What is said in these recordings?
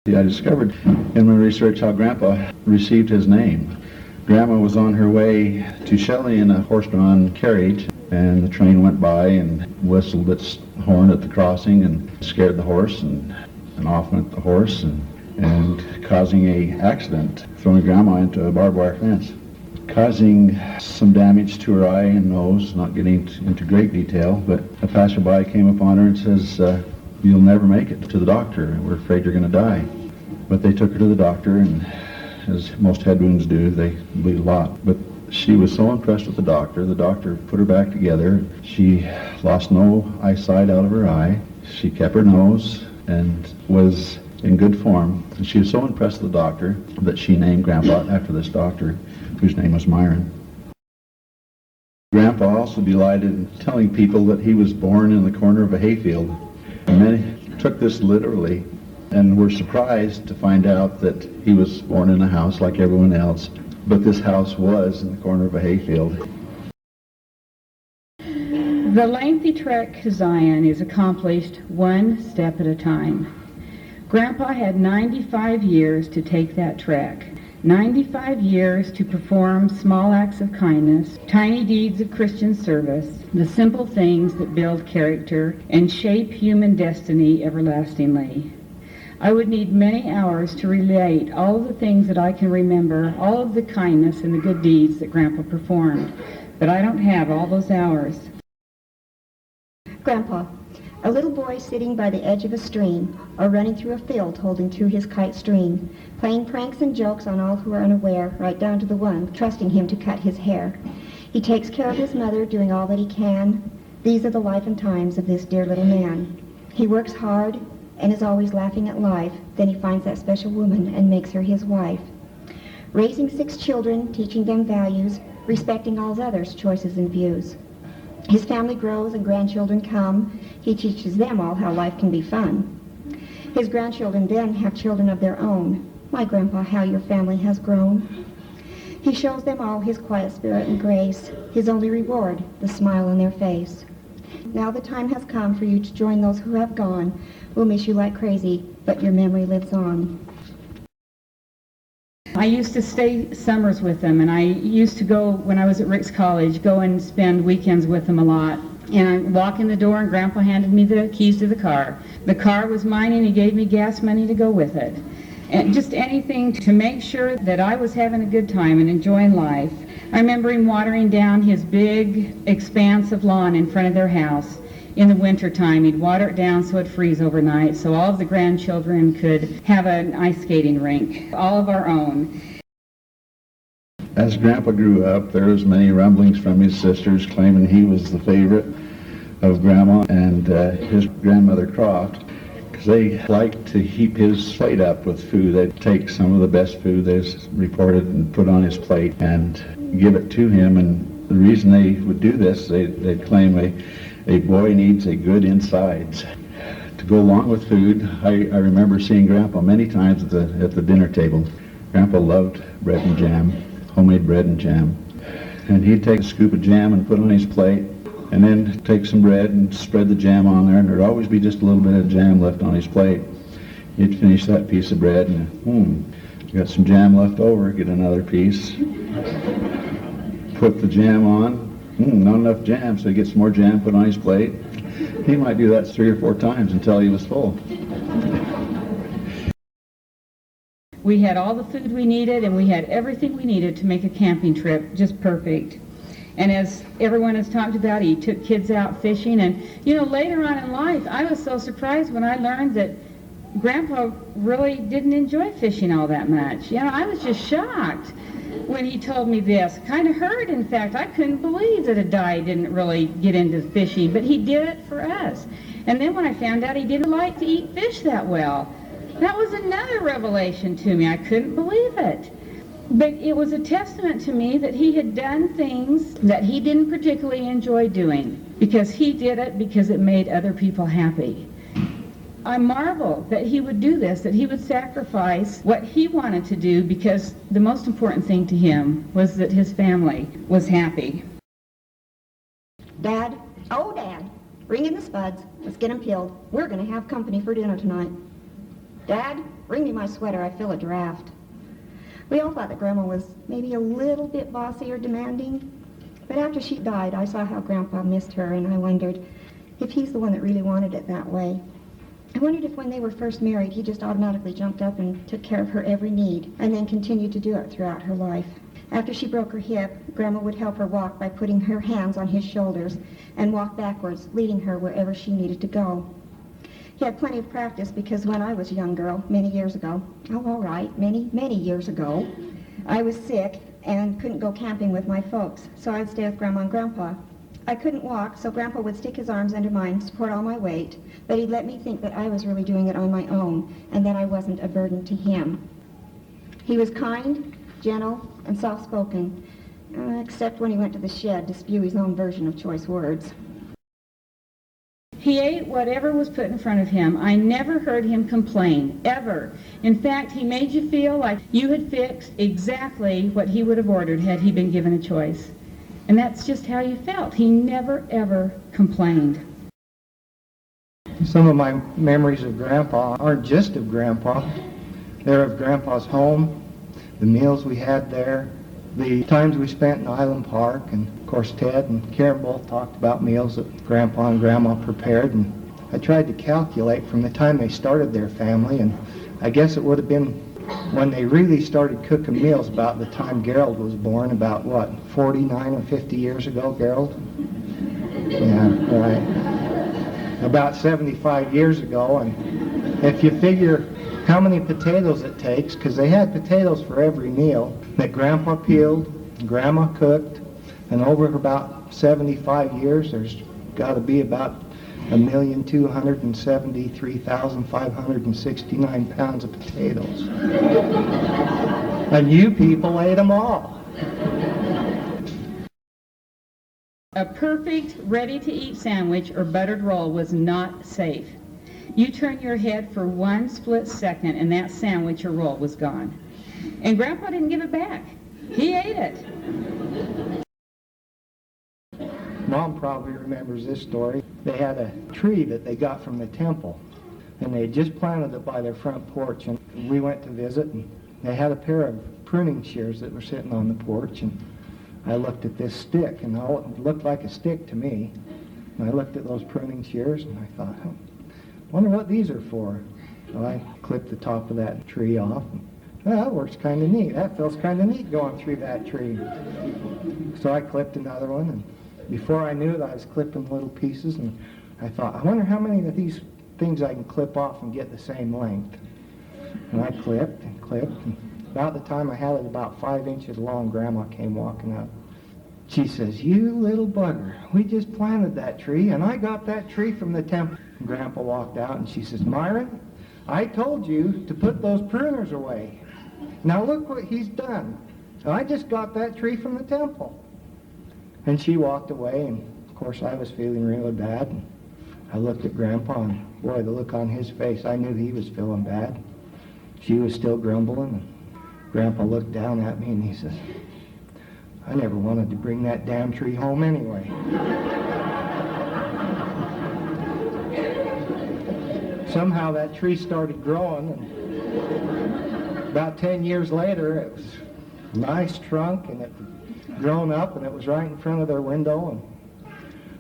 I discovered in my research how Grandpa received his name. Grandma was on her way to Shelley in a horse-drawn carriage, and the train went by and whistled its horn at the crossing and scared the horse, and off went the horse, and causing a accident, throwing Grandma into a barbed wire fence, causing some damage to her eye and nose, not getting into great detail, but a passerby came upon her and says, "You'll never make it to the doctor. We're afraid you're going to die." But they took her to the doctor, and as most head wounds do, they bleed a lot. But she was so impressed with the doctor put her back together. She lost no eyesight out of her eye. She kept her nose and was in good form. And she was so impressed with the doctor that she named Grandpa after this doctor, whose name was Myron. Grandpa also delighted in telling people that he was born in the corner of a hayfield. Many took this literally and were surprised to find out that he was born in a house like everyone else, but this house was in the corner of a hayfield. The lengthy trek to Zion is accomplished one step at a time. Grandpa had 95 years to take that trek. 95 years to perform small acts of kindness, tiny deeds of Christian service, the simple things that build character and shape human destiny everlastingly. I would need many hours to relate all of the things that I can remember, all of the kindness and the good deeds that Grandpa performed, but I don't have all those hours. Grandpa, a little boy sitting by the edge of a stream or running through a field holding to his kite string, playing pranks and jokes on all who are unaware, right down to the one trusting him to cut his hair. He takes care of his mother, doing all that he can. These are the life and times of this dear little man. He works hard and is always laughing at life. Then he finds that special woman and makes her his wife. Raising 6 children, teaching them values, respecting all others' choices and views. His family grows and grandchildren come. He teaches them all how life can be fun. His grandchildren then have children of their own. My Grandpa, how your family has grown. He shows them all his quiet spirit and grace, his only reward, the smile on their face. Now the time has come for you to join those who have gone. We'll miss you like crazy, but your memory lives on. I used to stay summers with them, and I used to go, when I was at Rick's College, go and spend weekends with them a lot. And I'd walk in the door, and Grandpa handed me the keys to the car. The car was mine, and he gave me gas money to go with it. And just anything to make sure that I was having a good time and enjoying life. I remember him watering down his big, expansive lawn in front of their house. In the winter time, he'd water it down so it'd freeze overnight, so all of the grandchildren could have an ice skating rink, all of our own. As Grandpa grew up, there was many rumblings from his sisters claiming he was the favorite of Grandma and his grandmother Croft, because they liked to heap his plate up with food. They'd take some of the best food they've reported and put on his plate and give it to him. And the reason they would do this, they'd claim a boy needs a good insides. To go along with food, I remember seeing Grandpa many times at the dinner table. Grandpa loved bread and jam, homemade bread and jam. And he'd take a scoop of jam and put it on his plate, and then take some bread and spread the jam on there, and there'd always be just a little bit of jam left on his plate. He'd finish that piece of bread, and got some jam left over, get another piece. Put the jam on, not enough jam, so he gets some more jam put on his plate. He might do that 3 or 4 times until he was full. We had all the food we needed, and we had everything we needed to make a camping trip just perfect. And as everyone has talked about, he took kids out fishing. And, later on in life, I was so surprised when I learned that Grandpa really didn't enjoy fishing all that much. I was just shocked when he told me this. Kind of hurt, in fact. I couldn't believe that a guy didn't really get into fishing, but he did it for us. And then when I found out he didn't like to eat fish that well, that was another revelation to me. I couldn't believe it. But it was a testament to me that he had done things that he didn't particularly enjoy doing, because he did it because it made other people happy. I marvel that he would do this, that he would sacrifice what he wanted to do, because the most important thing to him was that his family was happy. Dad, oh Dad, bring in the spuds. Let's get them peeled. We're going to have company for dinner tonight. Dad, Bring me my sweater, I feel a draft. We all thought that Grandma was maybe a little bit bossy or demanding, but after she died, I saw how Grandpa missed her, and I wondered if he's the one that really wanted it that way. I wondered if when they were first married, he just automatically jumped up and took care of her every need, and then continued to do it throughout her life. After she broke her hip, Grandma would help her walk by putting her hands on his shoulders and walk backwards, leading her wherever she needed to go. He had plenty of practice because when I was a young girl, many years ago, many years ago, I was sick and couldn't go camping with my folks, so I'd stay with Grandma and Grandpa. I couldn't walk, so Grandpa would stick his arms under mine, support all my weight, but he'd let me think that I was really doing it on my own and that I wasn't a burden to him. He was kind, gentle, and soft-spoken, except when he went to the shed to spew his own version of choice words. He ate whatever was put in front of him. I never heard him complain, ever. In fact, he made you feel like you had fixed exactly what he would have ordered had he been given a choice. And that's just how you felt. He never, ever complained. Some of my memories of Grandpa aren't just of Grandpa. They're of Grandpa's home, the meals we had there, the times we spent in Island Park, and of course Ted and Karen both talked about meals that Grandpa and Grandma prepared, and I tried to calculate from the time they started their family, and I guess it would have been when they really started cooking meals about the time Gerald was born, about what, 49 or 50 years ago, Gerald? Yeah, right. About 75 years ago, and if you figure how many potatoes it takes, because they had potatoes for every meal that Grandpa peeled, Grandma cooked, and over about 75 years, there's got to be about 1,273,569 pounds of potatoes. And you people ate them all. A perfect, ready-to-eat sandwich or buttered roll was not safe. You turned your head for one split second and that sandwich or roll was gone. And Grandpa didn't give it back. He ate it. Mom probably remembers this story. They had a tree that they got from the temple, and they had just planted it by their front porch, and we went to visit, and they had a pair of pruning shears that were sitting on the porch, and I looked at this stick, and it looked like a stick to me, and I looked at those pruning shears, and I thought, I wonder what these are for. So I clipped the top of that tree off, and well, that works kind of neat. That feels kind of neat going through that tree. So I clipped another one, and before I knew it, I was clipping little pieces, and I thought, I wonder how many of these things I can clip off and get the same length. And I clipped and clipped, and about the time I had it about 5 inches long, Grandma came walking up. She says, "You little bugger, we just planted that tree, and I got that tree from the temple." And Grandpa walked out, and she says, "Myron, I told you to put those pruners away. Now look what he's done. I just got that tree from the temple." And she walked away, and of course I was feeling really bad. And I looked at Grandpa, and boy, the look on his face, I knew he was feeling bad. She was still grumbling, and Grandpa looked down at me, and he says, "I never wanted to bring that damn tree home anyway." Somehow that tree started growing, and about 10 years later, it was a nice trunk, and it grown up, and it was right in front of their window. And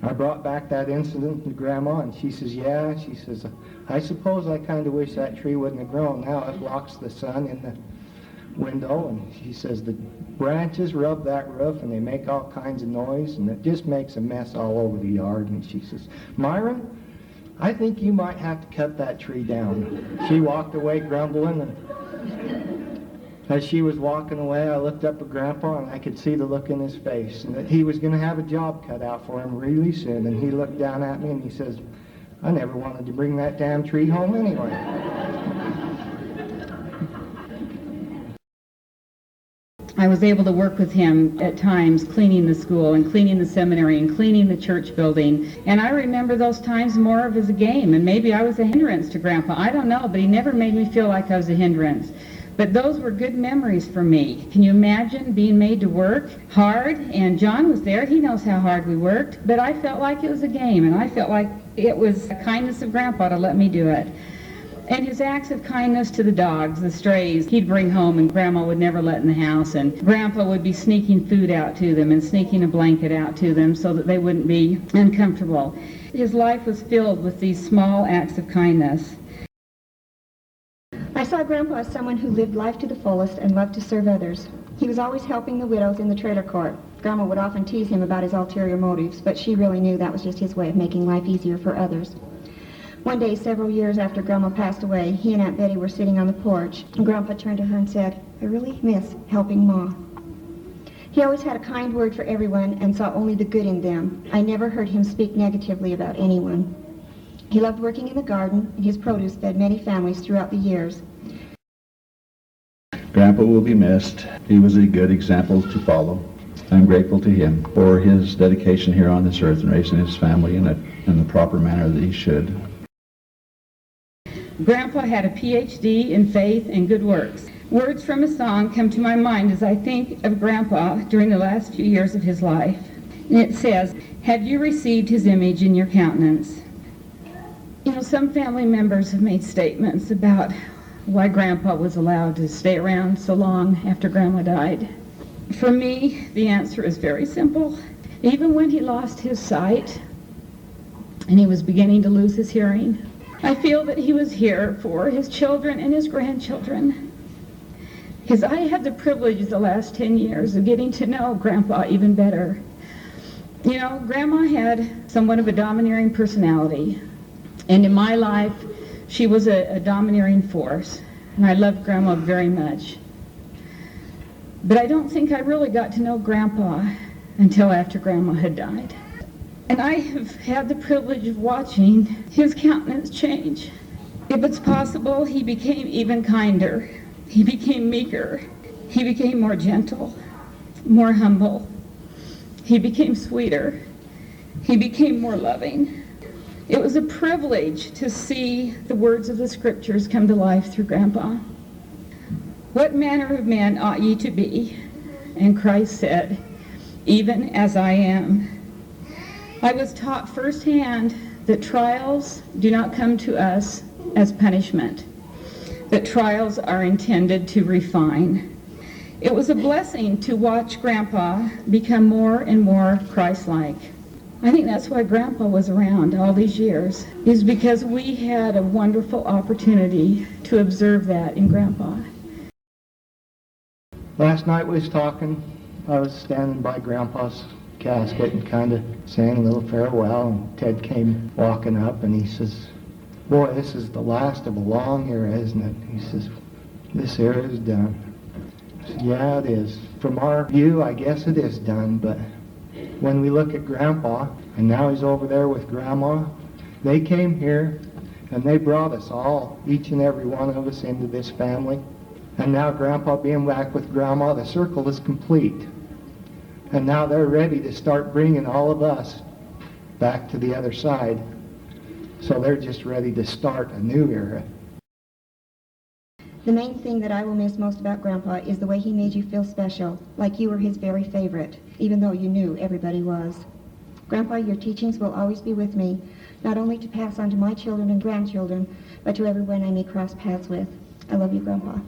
I brought back that incident to Grandma, and she says, "Yeah," she says, "I suppose I kind of wish that tree wouldn't have grown. Now it blocks the sun in the window," and she says, "The branches rub that roof, and they make all kinds of noise, and it just makes a mess all over the yard." And she says, "Myron, I think you might have to cut that tree down." She walked away grumbling, and as she was walking away, I looked up at Grandpa, and I could see the look in his face, and that he was going to have a job cut out for him really soon. And he looked down at me, and he says, "I never wanted to bring that damn tree home anyway." I was able to work with him at times cleaning the school and cleaning the seminary and cleaning the church building. And I remember those times more of as a game, and maybe I was a hindrance to Grandpa. I don't know, but he never made me feel like I was a hindrance. But those were good memories for me. Can you imagine being made to work hard? And John was there. He knows how hard we worked. But I felt like it was a game, and I felt like it was the kindness of Grandpa to let me do it. And his acts of kindness to the dogs, the strays, he'd bring home and Grandma would never let in the house, and Grandpa would be sneaking food out to them and sneaking a blanket out to them so that they wouldn't be uncomfortable. His life was filled with these small acts of kindness. I saw Grandpa as someone who lived life to the fullest and loved to serve others. He was always helping the widows in the trailer court. Grandma would often tease him about his ulterior motives, but she really knew that was just his way of making life easier for others. One day, several years after Grandma passed away, he and Aunt Betty were sitting on the porch, and Grandpa turned to her and said, "I really miss helping Ma." He always had a kind word for everyone and saw only the good in them. I never heard him speak negatively about anyone. He loved working in the garden, and his produce fed many families throughout the years. Grandpa will be missed. He was a good example to follow. I'm grateful to him for his dedication here on this earth and raising his family in the proper manner that he should. Grandpa had a PhD in faith and good works. Words from a song come to my mind as I think of Grandpa during the last few years of his life. And it says, "Have you received his image in your countenance?" You know, some family members have made statements about why Grandpa was allowed to stay around so long after Grandma died. For me, the answer is very simple. Even when he lost his sight and he was beginning to lose his hearing, I feel that he was here for his children and his grandchildren. Because I had the privilege the last 10 years of getting to know Grandpa even better. You know, Grandma had somewhat of a domineering personality. And in my life, she was a domineering force. And I loved Grandma very much. But I don't think I really got to know Grandpa until after Grandma had died. And I have had the privilege of watching his countenance change. If it's possible, he became even kinder. He became meeker. He became more gentle, more humble. He became sweeter. He became more loving. It was a privilege to see the words of the scriptures come to life through Grandpa. "What manner of man ought ye to be?" And Christ said, "Even as I am." I was taught firsthand that trials do not come to us as punishment, that trials are intended to refine. It was a blessing to watch Grandpa become more and more Christ-like. I think that's why Grandpa was around all these years, is because we had a wonderful opportunity to observe that in Grandpa. Last night we was talking. I was standing by Grandpa's casket and kind of saying a little farewell, and Ted came walking up and he says, "Boy, this is the last of a long era, isn't it?" He says, "This era is done." I said, "Yeah, it is. From our view, I guess it is done, but when we look at Grandpa, and now he's over there with Grandma, they came here and they brought us all, each and every one of us, into this family. And now Grandpa being back with Grandma, the circle is complete. And now they're ready to start bringing all of us back to the other side. So they're just ready to start a new era." The main thing that I will miss most about Grandpa is the way he made you feel special, like you were his very favorite, even though you knew everybody was. Grandpa, your teachings will always be with me, not only to pass on to my children and grandchildren, but to everyone I may cross paths with. I love you, Grandpa.